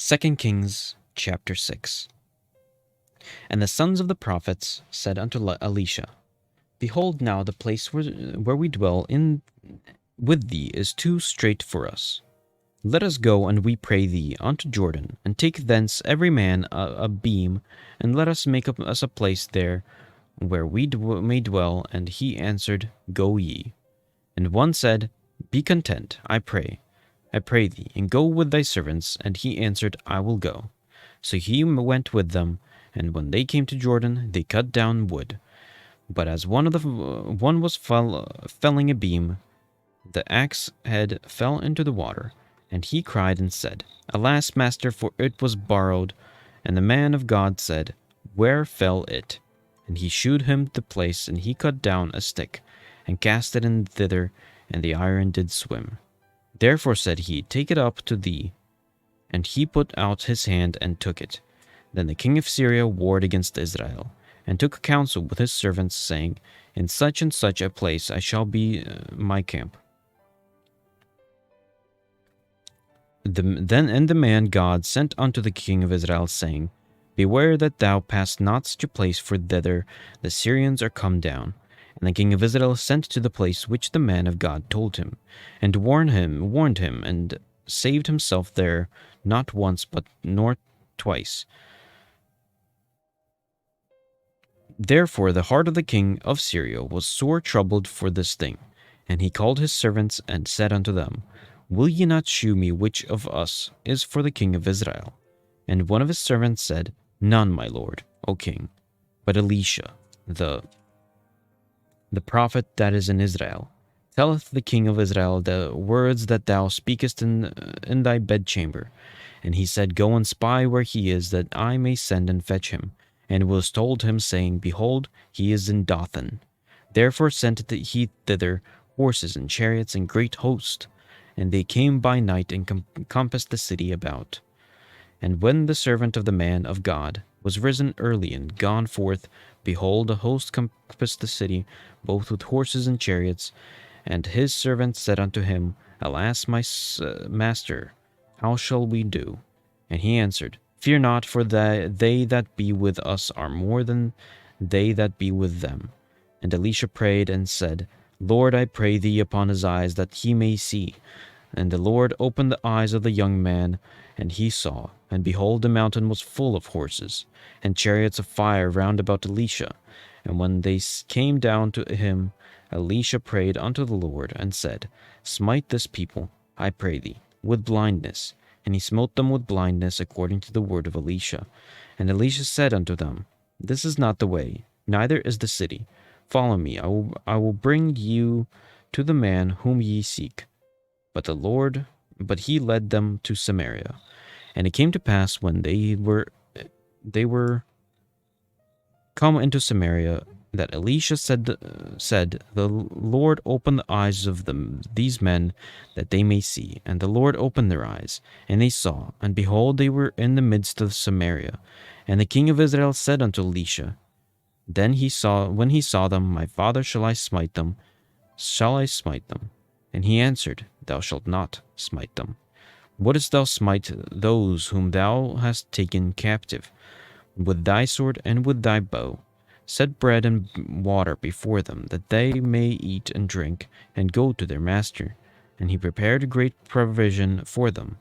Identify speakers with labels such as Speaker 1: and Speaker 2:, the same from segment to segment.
Speaker 1: 2 Kings chapter 6. And the sons of the prophets said unto Elisha, Behold, now the place where we dwell in with thee is too strait for us. Let us go, and we pray thee, unto Jordan, and take thence every man a beam, and let us make us a place there where we may dwell. And he answered, Go ye. And one said, Be content, I pray thee, and go with thy servants. And he answered, I will go. So he went with them, and when they came to Jordan, they cut down wood. But as one was felling a beam, the axe head fell into the water, and he cried and said, Alas, master, for it was borrowed. And the man of God said, Where fell it? And he shewed him the place, and he cut down a stick, and cast it in thither, and the iron did swim. Therefore said he, Take it up to thee. And he put out his hand and took it. Then the king of Syria warred against Israel, and took counsel with his servants, saying, In such and such a place I shall be my camp. Then the man God sent unto the king of Israel, saying, Beware that thou pass not such a place, for thither the Syrians are come down. And the king of Israel sent to the place which the man of God told him, and warned him, and saved himself there, not once, but nor twice. Therefore the heart of the king of Syria was sore troubled for this thing. And he called his servants, and said unto them, Will ye not shew me which of us is for the king of Israel? And one of his servants said, None, my lord, O king, but Elisha, the prophet that is in Israel, telleth the king of Israel the words that thou speakest in thy bedchamber. And he said, Go and spy where he is, that I may send and fetch him. And it was told him, saying, Behold, he is in Dothan. Therefore sent he thither horses and chariots and great host. And they came by night and compassed the city about. And when the servant of the man of God was risen early and gone forth, behold, a host compassed the city, both with horses and chariots. And his servant said unto him, Alas, my master, how shall we do? And he answered, Fear not, for they that be with us are more than they that be with them. And Elisha prayed and said, Lord, I pray thee upon his eyes, that he may see. And the Lord opened the eyes of the young man, and he saw. And behold, the mountain was full of horses, and chariots of fire round about Elisha. And when they came down to him, Elisha prayed unto the Lord, and said, Smite this people, I pray thee, with blindness. And he smote them with blindness, according to the word of Elisha. And Elisha said unto them, This is not the way, neither is the city. Follow me, I will bring you to the man whom ye seek. But he led them to Samaria. And it came to pass, when they were come into Samaria, that Elisha said, The Lord open the eyes of these men, that they may see. And the Lord opened their eyes, and they saw. And behold, they were in the midst of Samaria. And the king of Israel said unto Elisha, when he saw them, My father, shall I smite them? And he answered, Thou shalt not smite them. Wouldest thou smite those whom thou hast taken captive? With thy sword and with thy bow, set bread and water before them, that they may eat and drink, and go to their master. And he prepared a great provision for them.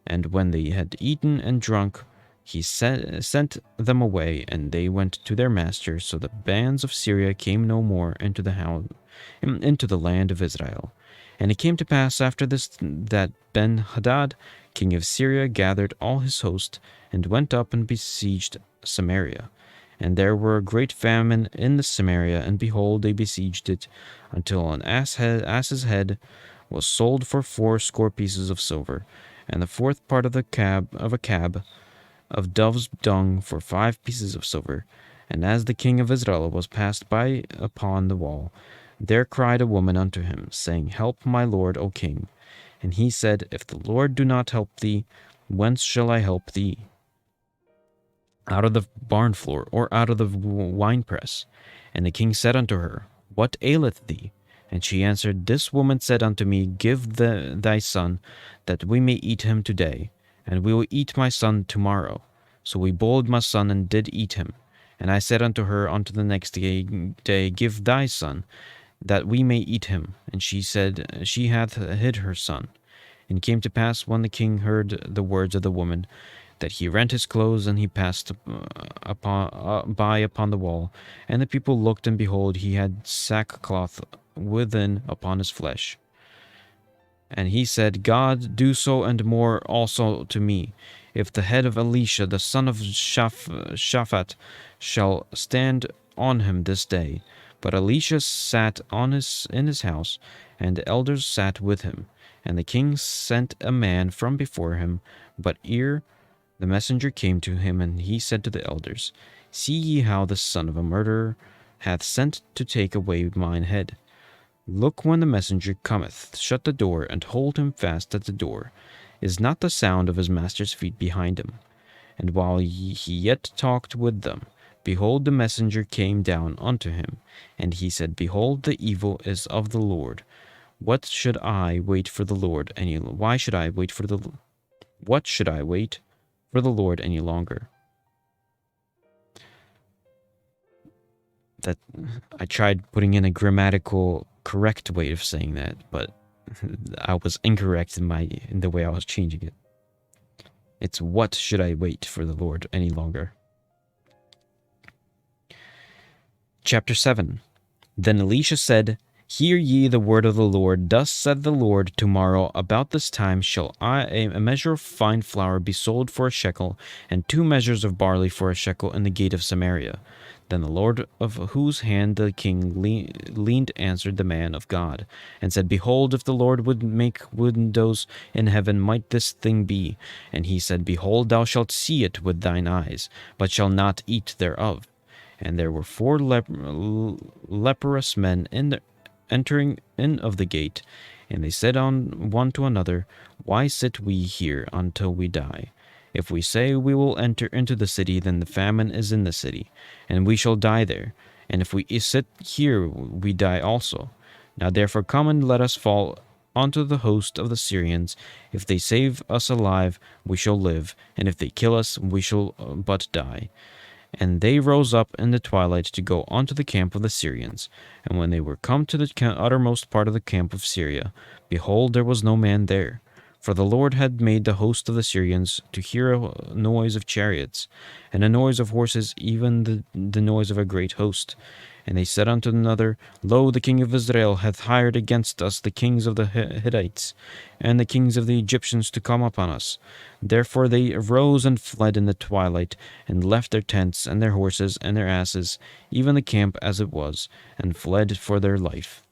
Speaker 1: And when they had eaten and drunk, he sent them away, and they went to their master. So the bands of Syria came no more into the land of Israel. And it came to pass after this, that Ben-Hadad, king of Syria, gathered all his host, and went up and besieged Samaria. And there were a great famine in the Samaria, and behold, they besieged it, until an ass's head was sold for 80 pieces of silver, and the fourth part of a cab of dove's dung for 5 pieces of silver. And as the king of Israel was passed by upon the wall, there cried a woman unto him, saying, Help, my lord, O king. And he said, If the Lord do not help thee, whence shall I help thee? Out of the barn floor, or out of the winepress? And the king said unto her, What aileth thee? And she answered, This woman said unto me, Give thy son, that we may eat him today, and we will eat my son tomorrow. So we boiled my son and did eat him. And I said unto her unto the next day, Give thy son, that we may eat him. And she said, She hath hid her son. And it came to pass, when the king heard the words of the woman, that he rent his clothes, and he passed by upon the wall. And the people looked, and behold, he had sackcloth within upon his flesh. And he said, God, do so and more also to me, if the head of Elisha the son of Shaphat shall stand on him this day. But Elisha sat in his house, and the elders sat with him. And the king sent a man from before him. But ere the messenger came to him, and he said to the elders, See ye how the son of a murderer hath sent to take away mine head? Look, when the messenger cometh, shut the door, and hold him fast at the door. Is not the sound of his master's feet behind him? And while he yet talked with them, behold, the messenger came down unto him. And he said, Behold, the evil is of the Lord. What should I wait for the Lord any? Why should I wait for the? What should I wait for the Lord any longer? That I tried putting in a grammatical correct way of saying that, but I was incorrect in the way I was changing it. It's what should I wait for the Lord any longer? Chapter 7. Then Elisha said, Hear ye the word of the Lord. Thus said the Lord, Tomorrow about this time shall a measure of fine flour be sold for a shekel, and 2 measures of barley for a shekel in the gate of Samaria. Then the Lord, of whose hand the king leaned, answered the man of God, and said, Behold, if the Lord would make windows in heaven, might this thing be? And he said, Behold, thou shalt see it with thine eyes, but shalt not eat thereof. And there were 4 leprous men entering in of the gate, and they said one to another, Why sit we here until we die? If we say we will enter into the city, then the famine is in the city, and we shall die there. And if we sit here, we die also. Now therefore come and let us fall unto the host of the Syrians. If they save us alive, we shall live, and if they kill us, we shall but die. And they rose up in the twilight to go unto the camp of the Syrians. And when they were come to the uttermost part of the camp of Syria, behold, there was no man there. For the Lord had made the host of the Syrians to hear a noise of chariots, and a noise of horses, even the noise of a great host. And they said unto another, Lo, the king of Israel hath hired against us the kings of the Hittites, and the kings of the Egyptians to come upon us. Therefore they arose and fled in the twilight, and left their tents, and their horses, and their asses, even the camp as it was, and fled for their life.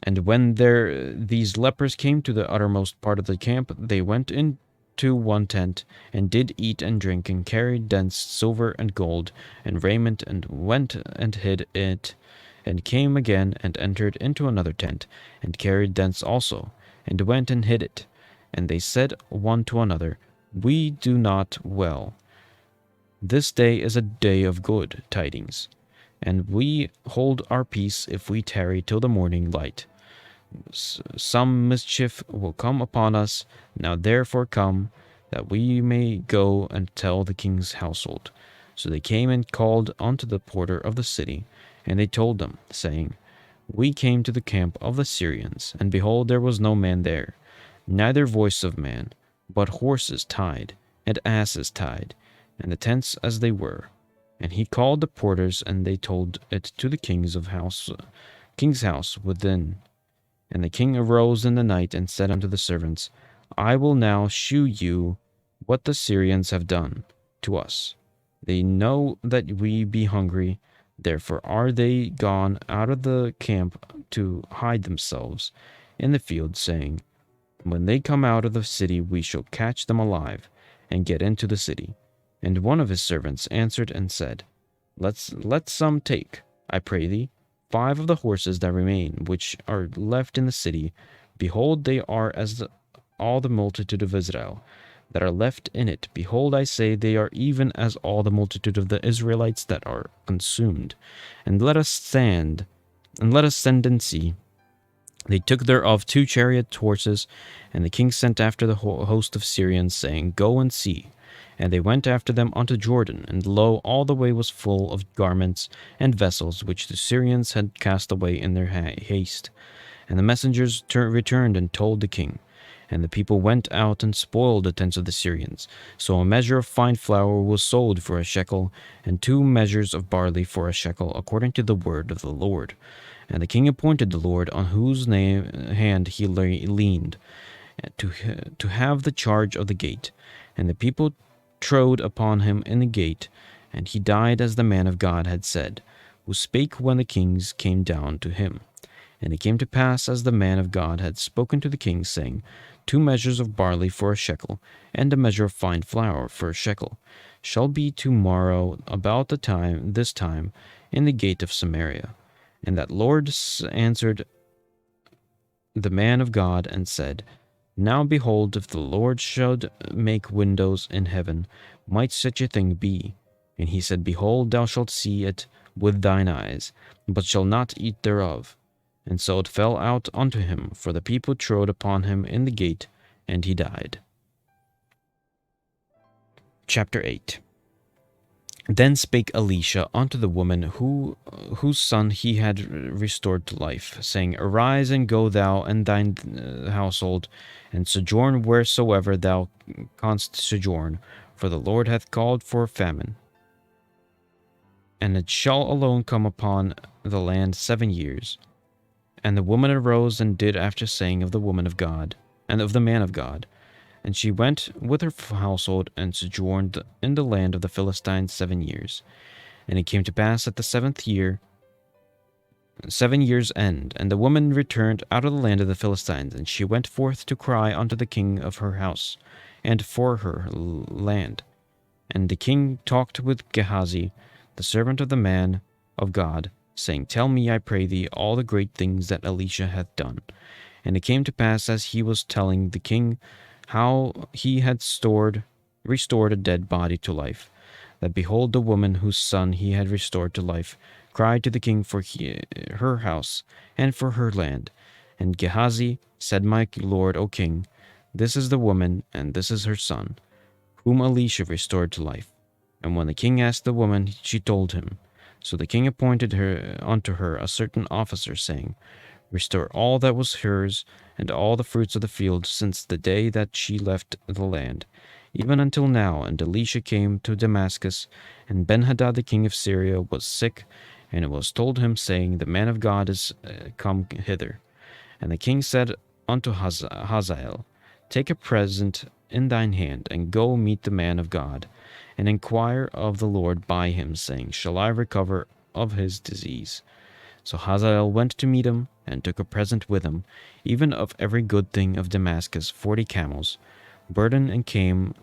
Speaker 1: And when these lepers came to the uttermost part of the camp, they went into one tent, and did eat and drink, and carried thence silver and gold, and raiment, and went and hid it, and came again, and entered into another tent, and carried thence also, and went and hid it. And they said one to another, We do not well. This day is a day of good tidings, and we hold our peace if we tarry till the morning light. Some mischief will come upon us. Now therefore come, that we may go and tell the king's household. So they came and called unto the porter of the city, and they told them, saying, We came to the camp of the Syrians, and behold, there was no man there, neither voice of man, but horses tied, and asses tied, and the tents as they were. And he called the porters, and they told it to the king's house within. And the king arose in the night, and said unto the servants, I will now shew you what the Syrians have done to us. They know that we be hungry, therefore are they gone out of the camp to hide themselves in the field, saying, When they come out of the city, we shall catch them alive, and get into the city. And one of his servants answered and said, Let some take, I pray thee, 5 of the horses that remain, which are left in the city. Behold, they are as all the multitude of Israel that are left in it. Behold, I say, they are even as all the multitude of the Israelites that are consumed. And let us send and see They took thereof 2 chariot horses, and the king sent after the host of Syrians, saying, Go and see. And they went after them unto Jordan, and lo, all the way was full of garments and vessels which the Syrians had cast away in their haste. And the messengers returned and told the king. And the people went out and spoiled the tents of the Syrians. So a measure of fine flour was sold for a shekel, and 2 measures of barley for a shekel, according to the word of the Lord. And the king appointed the Lord, on whose hand he leaned, to have the charge of the gate. And the people trode upon him in the gate, and he died as the man of God had said, who spake when the kings came down to him. And it came to pass, as the man of God had spoken to the king, saying, 2 measures of barley for a shekel, and a measure of fine flour for a shekel, shall be tomorrow about this time in the gate of Samaria. And that Lord answered the man of God and said, Now behold, if the Lord should make windows in heaven, might such a thing be? And he said, Behold, thou shalt see it with thine eyes, but shalt not eat thereof. And so it fell out unto him, for the people trode upon him in the gate, and he died. Chapter 8. Then spake Elisha unto the woman whose son he had restored to life, saying, Arise, and go thou and thine household, and sojourn wheresoever thou canst sojourn, for the Lord hath called for famine. And it shall alone come upon the land 7 years. And the woman arose and did after saying of the woman of God, and of the man of God. And she went with her household, and sojourned in the land of the Philistines 7 years. And it came to pass at the 7th year, 7 years' end, and the woman returned out of the land of the Philistines, and she went forth to cry unto the king of her house, and for her land. And the king talked with Gehazi, the servant of the man of God, saying, Tell me, I pray thee, all the great things that Elisha hath done. And it came to pass, as he was telling the king how he had restored a dead body to life, that behold, the woman whose son he had restored to life cried to the king for her house and for her land. And Gehazi said, My lord, O king, this is the woman, and this is her son, whom Elisha restored to life. And when the king asked the woman, she told him. So the king appointed unto her a certain officer, saying, Restore all that was hers, and all the fruits of the field, since the day that she left the land, even until now. And Elisha came to Damascus, and Benhadad the king of Syria was sick, and it was told him, saying, The man of God is come hither. And the king said unto Hazael, Take a present in thine hand, and go meet the man of God, and inquire of the Lord by him, saying, Shall I recover of his disease? So Hazael went to meet him, and took a present with him, even of every good thing of Damascus 40 camels burden, and came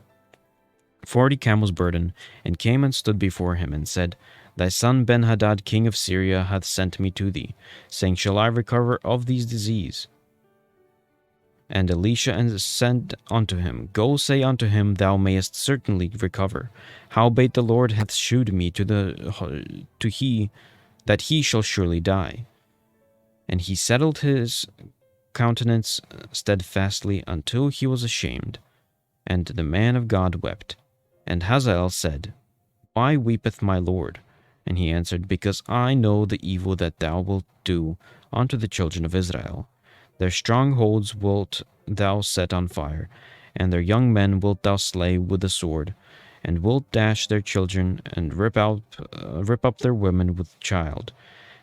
Speaker 1: 40 camels burden, and came and stood before him, and said, Thy son Benhadad king of Syria hath sent me to thee, saying, Shall I recover of these disease? And Elisha said unto him, Go say unto him, Thou mayest certainly recover. Howbeit the Lord hath shewed me that he shall surely die. And he settled his countenance steadfastly until he was ashamed. And the man of God wept. And Hazael said, Why weepeth my lord? And he answered, Because I know the evil that thou wilt do unto the children of Israel. Their strongholds wilt thou set on fire, and their young men wilt thou slay with the sword, and wilt dash their children, and rip up their women with child.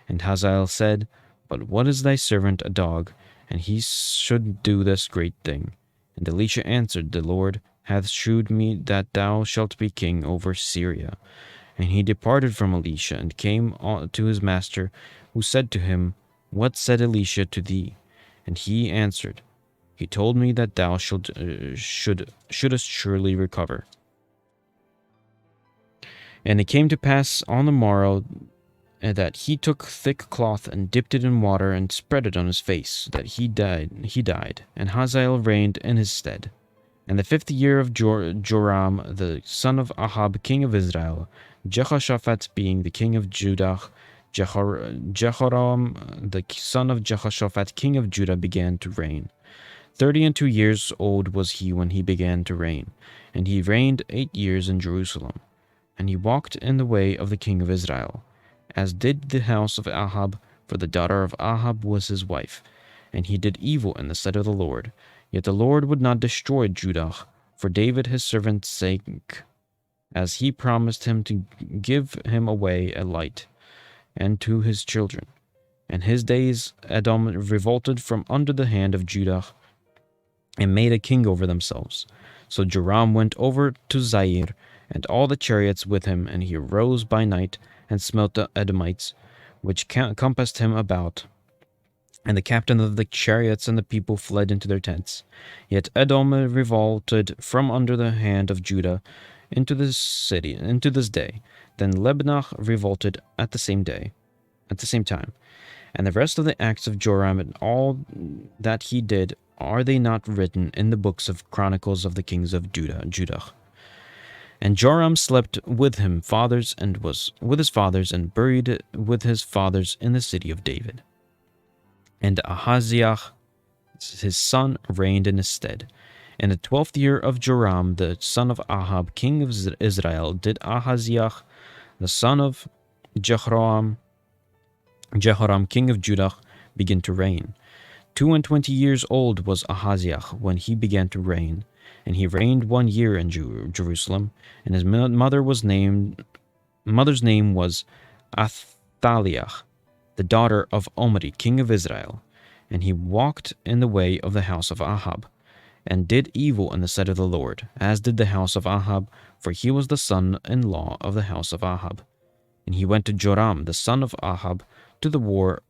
Speaker 1: And Hazael said, But what is thy servant a dog, and he should do this great thing? And Elisha answered, The Lord hath shewed me that thou shalt be king over Syria. And he departed from Elisha, and came to his master, who said to him, What said Elisha to thee? And he answered, He told me that thou shouldest surely recover. And it came to pass on the morrow that he took thick cloth, and dipped it in water, and spread it on his face, that he died, and Hazael reigned in his stead. And the 5th year of Joram, the son of Ahab, king of Israel, Jehoshaphat being the king of Judah, Jehoram, the son of Jehoshaphat, king of Judah, began to reign. 32 years old was he when he began to reign, and he reigned 8 years in Jerusalem. And he walked in the way of the king of Israel, as did the house of Ahab, for the daughter of Ahab was his wife. And he did evil in the sight of the Lord. Yet the Lord would not destroy Judah, for David his servant's sake, as he promised him to give him away a light, and to his children. And his days Edom revolted from under the hand of Judah, and made a king over themselves. So Joram went over to Zair, and all the chariots with him, and he arose by night, and smote the Edomites, which compassed him about. And the captain of the chariots and the people fled into their tents. Yet Edom revolted from under the hand of Judah into this day. Then Lebanah revolted at the same time. And the rest of the acts of Joram and all that he did, are they not written in the books of Chronicles of the kings of Judah? And Joram slept with his fathers and buried with his fathers in the city of David. And Ahaziah his son reigned in his stead. In the 12th year of Joram the son of Ahab king of Israel did Ahaziah the son of Jehoram king of Judah begin to reign. 22 years old was Ahaziah when he began to reign, and he reigned 1 year in Jerusalem. And his mother's name was Athaliah, the daughter of Omri, king of Israel. And he walked in the way of the house of Ahab, and did evil in the sight of the Lord, as did the house of Ahab, for he was the son-in-law of the house of Ahab. And he went to Joram, the son of Ahab, to the war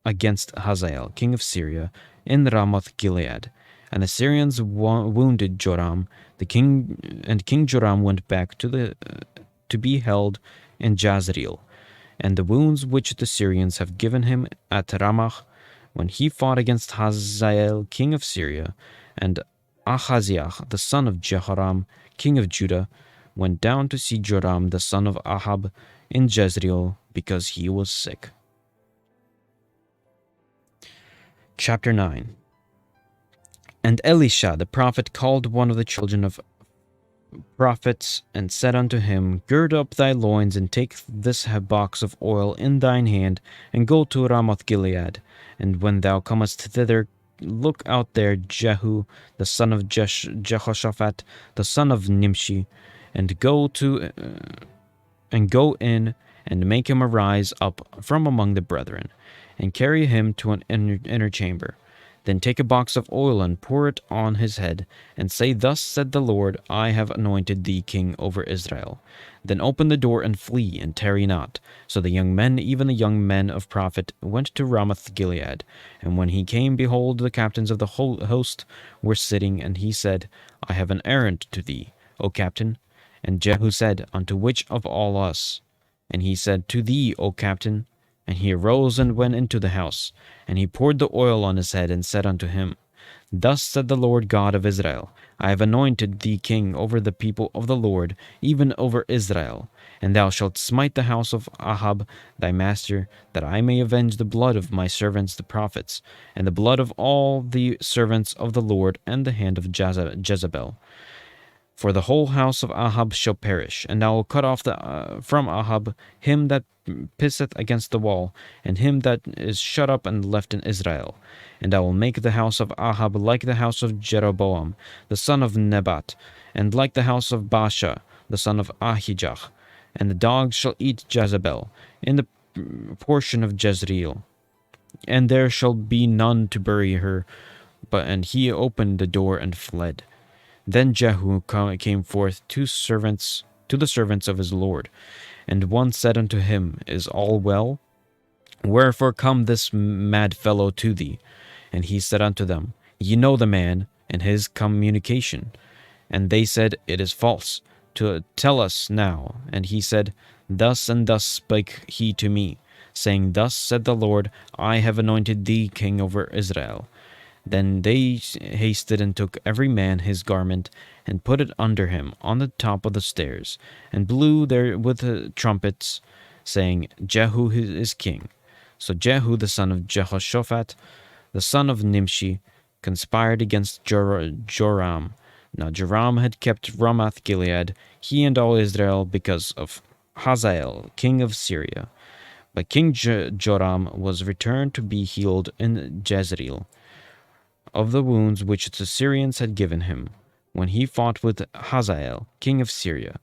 Speaker 1: against Hazael, king of Syria, in Ramoth Gilead. And the Syrians wounded Joram, the king, and King Joram went back to be held in Jezreel. And the wounds which the Syrians have given him at Ramah, when he fought against Hazael, king of Syria, and Ahaziah, the son of Jehoram, king of Judah, went down to see Joram, the son of Ahab, in Jezreel, because he was sick. Chapter 9. And Elisha the prophet called one of the children of prophets, and said unto him, Gird up thy loins, and take this box of oil in thine hand, and go to Ramoth Gilead. And when thou comest thither, look out there Jehu the son of Jehoshaphat, the son of Nimshi, and go in, and make him arise up from among the brethren, and carry him to an inner chamber. Then take a box of oil, and pour it on his head, and say, Thus said the Lord, I have anointed thee king over Israel. Then open the door, and flee, and tarry not. So the young men, even the young men of prophet, went to Ramoth Gilead. And when he came, behold, the captains of the host were sitting, and he said, I have an errand to thee, O captain. And Jehu said, Unto which of all us? And he said, To thee, O captain. And he arose and went into the house, and he poured the oil on his head, and said unto him, Thus said the Lord God of Israel, I have anointed thee king over the people of the Lord, even over Israel. And thou shalt smite the house of Ahab thy master, that I may avenge the blood of my servants the prophets, and the blood of all the servants of the Lord, and the hand of Jezebel. For the whole house of Ahab shall perish, and I will cut off from Ahab him that pisseth against the wall, and him that is shut up and left in Israel. And I will make the house of Ahab like the house of Jeroboam, the son of Nebat, and like the house of Baasha, the son of Ahijah. And the dogs shall eat Jezebel in the portion of Jezreel, and there shall be none to bury her. And he opened the door and fled. Then Jehu came forth to the servants of his lord, and one said unto him, Is all well? Wherefore come this mad fellow to thee? And he said unto them, Ye know the man, and his communication. And they said, It is false. To tell us now. And he said, Thus and thus spake he to me, saying, Thus said the Lord, I have anointed thee king over Israel. Then they hasted and took every man his garment, and put it under him on the top of the stairs, and blew there with trumpets. saying, Jehu is king. So Jehu, the son of Jehoshaphat, the son of Nimshi, conspired against Joram. Now Joram had kept Ramoth Gilead, he and all Israel, because of Hazael, king of Syria. But King Joram was returned to be healed in Jezreel of the wounds which the Syrians had given him, when he fought with Hazael, king of Syria.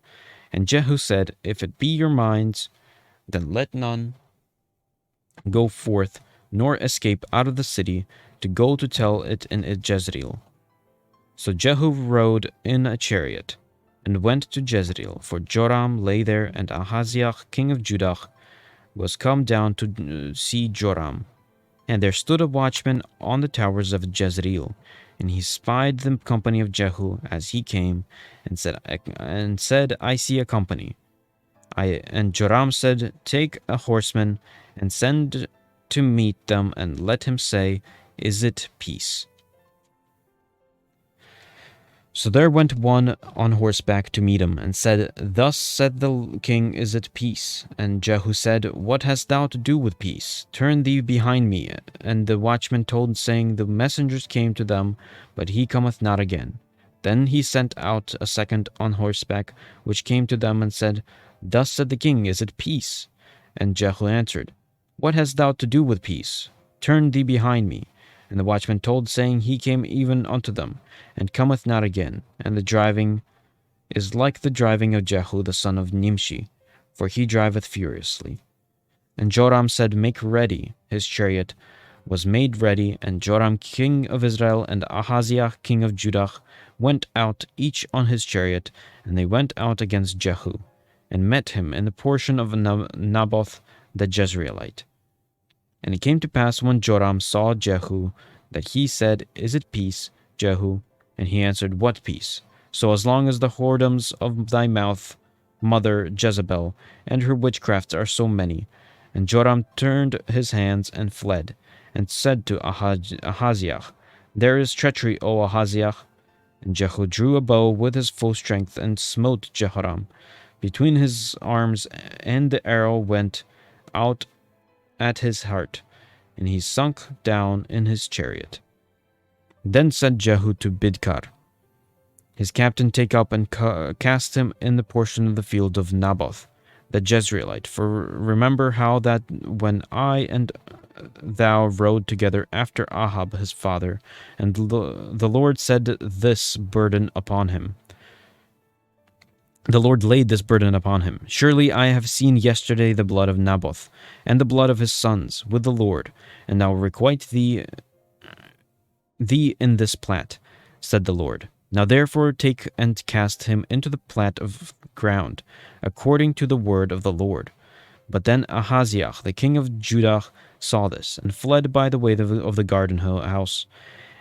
Speaker 1: And Jehu said, If it be your minds, then let none go forth, nor escape out of the city, to go to tell it in Jezreel. So Jehu rode in a chariot, and went to Jezreel, for Joram lay there, and Ahaziah, king of Judah, was come down to see Joram. And there stood a watchman on the towers of Jezreel, and he spied the company of Jehu as he came, and said, I see a company. And Joram said, Take a horseman, and send to meet them, and let him say, Is it peace? So there went one on horseback to meet him, and said, Thus said the king, Is it peace? And Jehu said, What hast thou to do with peace? Turn thee behind me. And the watchman told, saying, The messengers came to them, but he cometh not again. Then he sent out a second on horseback, which came to them, and said, Thus said the king, Is it peace? And Jehu answered, What hast thou to do with peace? Turn thee behind me. And the watchman told, saying, He came even unto them, and cometh not again. And the driving is like the driving of Jehu the son of Nimshi, for he driveth furiously. And Joram said, Make ready. His chariot was made ready, and Joram king of Israel and Ahaziah king of Judah went out, each on his chariot, and they went out against Jehu, and met him in the portion of Naboth the Jezreelite. And it came to pass, when Joram saw Jehu, that he said, Is it peace, Jehu? And he answered, What peace? So as long as the whoredoms of thy mother Jezebel, and her witchcrafts are so many. And Joram turned his hands and fled, and said to Ahaziah, There is treachery, O Ahaziah. And Jehu drew a bow with his full strength, and smote Jehoram between his arms, and the arrow went out at his heart, and he sunk down in his chariot. Then said Jehu to Bidkar, his captain, Take up and cast him in the portion of the field of Naboth the Jezreelite. For remember how that when I and thou rode together after Ahab his father, and the Lord said this burden upon him. The Lord laid this burden upon him. Surely I have seen yesterday the blood of Naboth, and the blood of his sons, with the Lord, and now requite thee in this plat, said the Lord. Now therefore take and cast him into the plat of ground, according to the word of the Lord. But then Ahaziah, the king of Judah, saw this, and fled by the way of the garden house.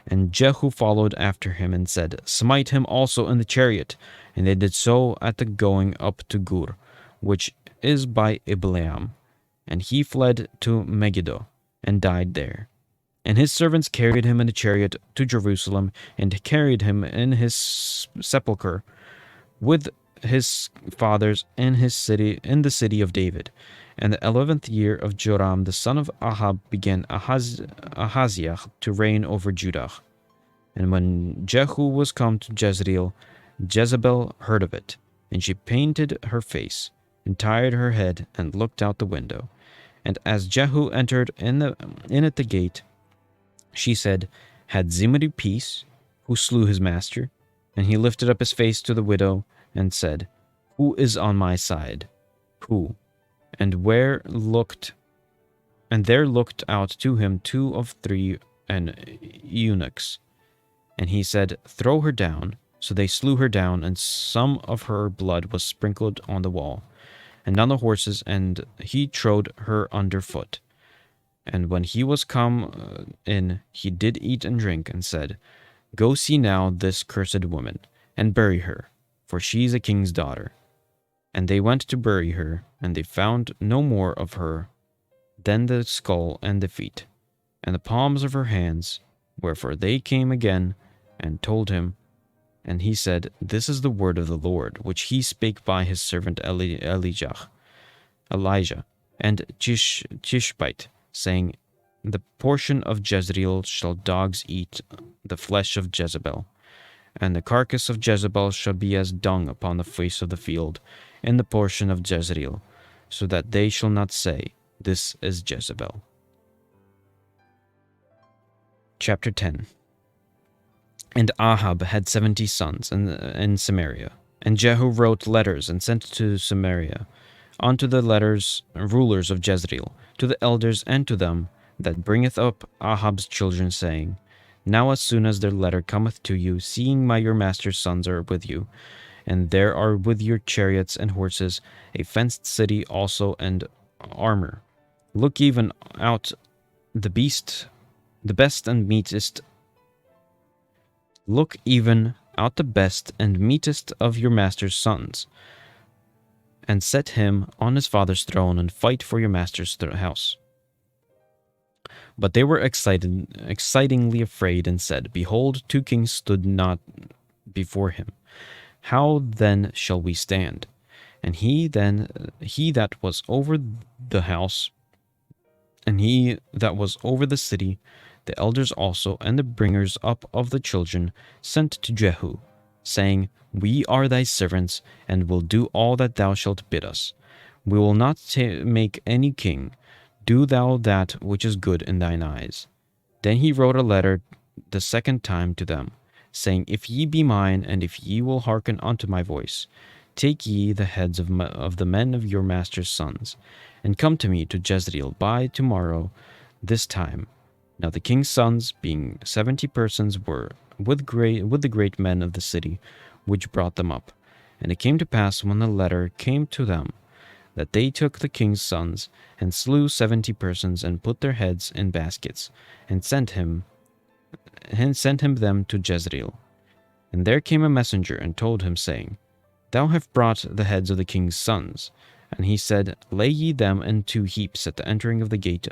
Speaker 1: And Jehu followed after him, and said, Smite him also in the chariot. And they did so at the going up to Gur, which is by Ibleam. And he fled to Megiddo, and died there. And his servants carried him in a chariot to Jerusalem, and carried him in his sepulchre with his fathers in the city of David. And the 11th year of Joram the son of Ahab began Ahaziah to reign over Judah. And when Jehu was come to Jezreel, Jezebel heard of it, and she painted her face, and tied her head, and looked out the window. And as Jehu entered in at the gate, she said, Had Zimri peace, who slew his master? And he lifted up his face to the widow, and said, Who is on my side? Who? And there looked out to him 2 of 3 eunuchs. And he said, Throw her down. So they slew her down, and some of her blood was sprinkled on the wall, and on the horses, and he trode her under foot. And when he was come in, he did eat and drink, and said, Go see now this cursed woman, and bury her, for she is a king's daughter. And they went to bury her, and they found no more of her than the skull and the feet, and the palms of her hands. Wherefore they came again, and told him. And he said, This is the word of the Lord, which he spake by his servant Elijah. and Tishbite, saying, The portion of Jezreel shall dogs eat the flesh of Jezebel, and the carcass of Jezebel shall be as dung upon the face of the field, in the portion of Jezreel, so that they shall not say, This is Jezebel. Chapter 10. And Ahab had 70 sons in Samaria. And Jehu wrote letters and sent to Samaria, unto the rulers of Jezreel, to the elders and to them that bringeth up Ahab's children, saying, Now as soon as their letter cometh to you, seeing your master's sons are with you, and there are with your chariots and horses, a fenced city also and armor. Look even out the best and meetest. Look even out the best and meetest of your master's sons, and set him on his father's throne, and fight for your master's house. But they were excitingly afraid, and said, Behold, 2 kings stood not before him. How then shall we stand? And he that was over the house, and he that was over the city, the elders also, and the bringers up of the children, sent to Jehu, saying, We are thy servants, and will do all that thou shalt bid us. We will not make any king. Do thou that which is good in thine eyes. Then he wrote a letter the second time to them, saying, If ye be mine, and if ye will hearken unto my voice, take ye the heads of the men of your master's sons, and come to me to Jezreel by tomorrow this time. Now the king's sons, being 70 persons, were with the great men of the city, which brought them up. And it came to pass, when the letter came to them, that they took the king's sons, and slew 70 persons, and put their heads in baskets, and sent him them to Jezreel. And there came a messenger, and told him, saying, Thou hast brought the heads of the king's sons. And he said, Lay ye them in 2 heaps at the entering of the gate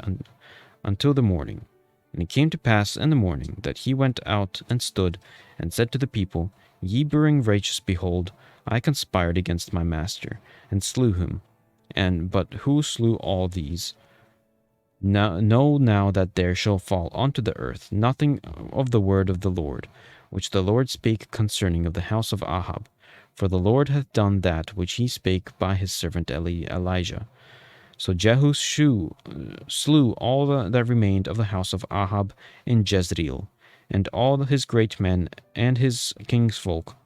Speaker 1: until the morning. And it came to pass in the morning that he went out and stood, and said to the people, Ye being righteous, behold, I conspired against my master, and slew him. But who slew all these? Know now that there shall fall unto the earth nothing of the word of the Lord, which the Lord spake concerning of the house of Ahab. For the Lord hath done that which he spake by his servant Elijah. So Jehu slew all that remained of the house of Ahab in Jezreel, and all his great men, and his king's folk,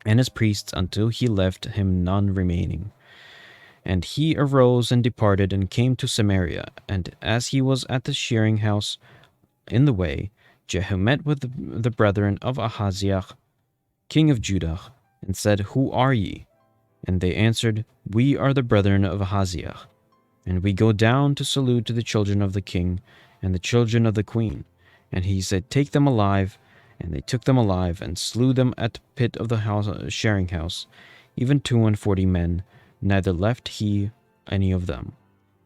Speaker 1: and his priests, until he left him none remaining. And he arose and departed, and came to Samaria. And as he was at the shearing house in the way, Jehu met with the brethren of Ahaziah, king of Judah, and said, Who are ye? And they answered, We are the brethren of Ahaziah, and we go down to salute to the children of the king and the children of the queen. And he said, Take them alive. And they took them alive, and slew them at the pit of the shearing house, even 42 men, neither left he any of them.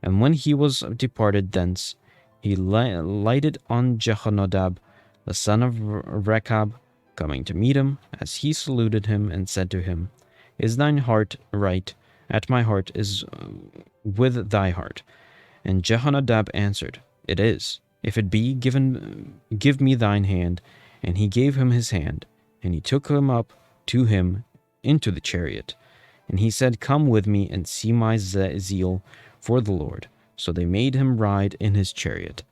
Speaker 1: And when he was departed thence, he lighted on Jehonadab, the son of Rechab, coming to meet him, as he saluted him, and said to him, Is thine heart right? At my heart is with thy heart. And Jehonadab answered, It is. If it be, give me thine hand. And he gave him his hand, and he took him up to him into the chariot. And he said, Come with me, and see my zeal for the Lord. So they made him ride in his chariot.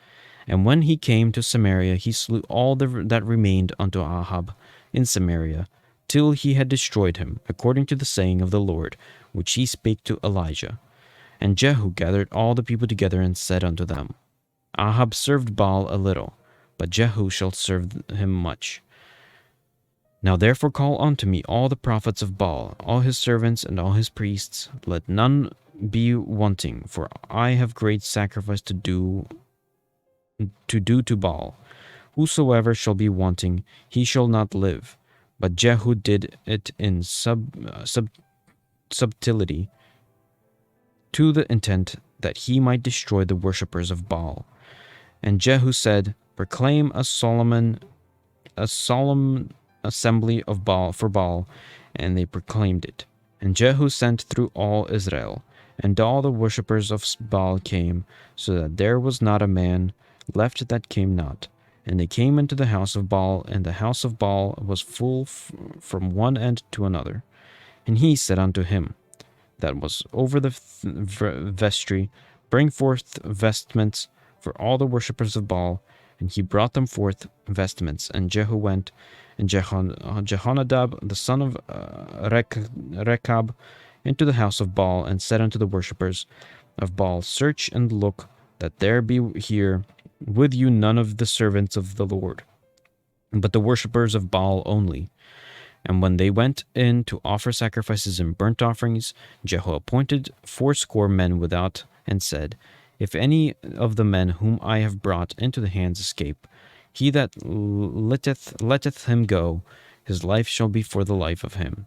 Speaker 1: And when he came to Samaria, he slew all that remained unto Ahab in Samaria, till he had destroyed him, according to the saying of the Lord, which he spake to Elijah. And Jehu gathered all the people together, and said unto them, Ahab served Baal a little, but Jehu shall serve him much. Now therefore call unto me all the prophets of Baal, all his servants, and all his priests. Let none be wanting, for I have great sacrifice to do to Baal. Whosoever shall be wanting, he shall not live. But Jehu did it in subtlety, to the intent that he might destroy the worshippers of Baal. And Jehu said, Proclaim a solemn assembly of Baal for Baal, and they proclaimed it. And Jehu sent through all Israel, And all the worshippers of Baal came, so that there was not a man left that came not. And they came into the house of Baal, and the house of Baal was full from one end to another. And he said unto him that was over the vestry, Bring forth vestments for all the worshippers of Baal. And he brought them forth vestments. And Jehu went, and Jehonadab, the son of Rechab, into the house of Baal, and said unto the worshippers of Baal, Search and look, that there be here with you none of the servants of the Lord, but the worshippers of Baal only. And when they went in to offer sacrifices and burnt offerings, Jehu appointed 80 men without, and said, If any of the men whom I have brought into the hands escape, he that letteth him go, his life shall be for the life of him.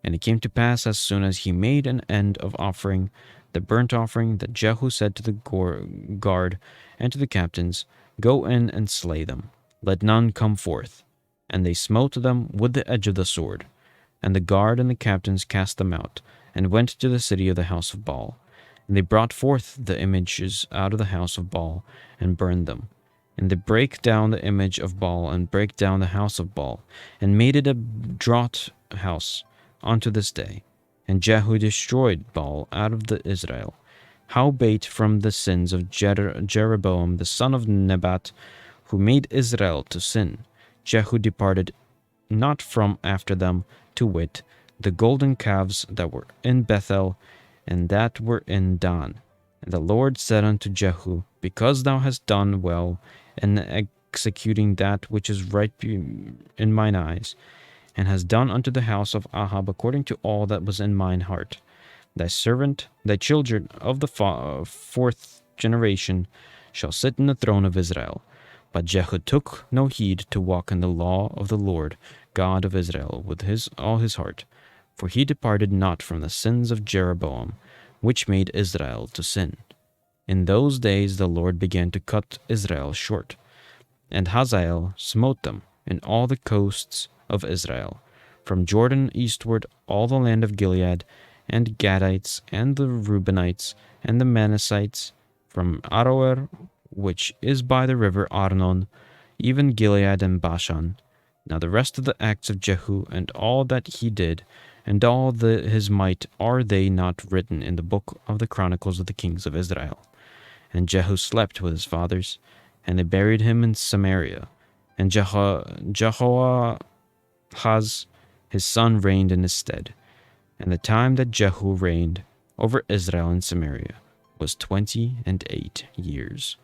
Speaker 1: And it came to pass, as soon as he made an end of offering the burnt offering, that Jehu said to the guard and to the captains, Go in and slay them, let none come forth. And they smote them with the edge of the sword. And the guard and the captains cast them out, and went to the city of the house of Baal. And they brought forth the images out of the house of Baal, and burned them. And they brake down the image of Baal, and brake down the house of Baal, and made it a draught house unto this day. And Jehu destroyed Baal out of the Israel. Howbeit from the sins of Jeroboam the son of Nebat, who made Israel to sin, Jehu departed not from after them, to wit, the golden calves that were in Bethel, and that were in Dan. And the Lord said unto Jehu, Because thou hast done well in executing that which is right in mine eyes, and hast done unto the house of Ahab according to all that was in mine heart, thy servant, thy children of the fourth generation, shall sit in the throne of Israel. But Jehu took no heed to walk in the law of the Lord God of Israel with all his heart, for he departed not from the sins of Jeroboam, which made Israel to sin. In those days the Lord began to cut Israel short, and Hazael smote them in all the coasts of Israel, from Jordan eastward all the land of Gilead, and Gadites, and the Reubenites, and the Manassites, from Aroer, which is by the river Arnon, even Gilead and Bashan. Now the rest of the acts of Jehu, and all that he did, and all his might, are they not written in the book of the Chronicles of the kings of Israel? And Jehu slept with his fathers, and they buried him in Samaria. And Jehoahaz his son reigned in his stead. And the time that Jehu reigned over Israel in Samaria was 28 years.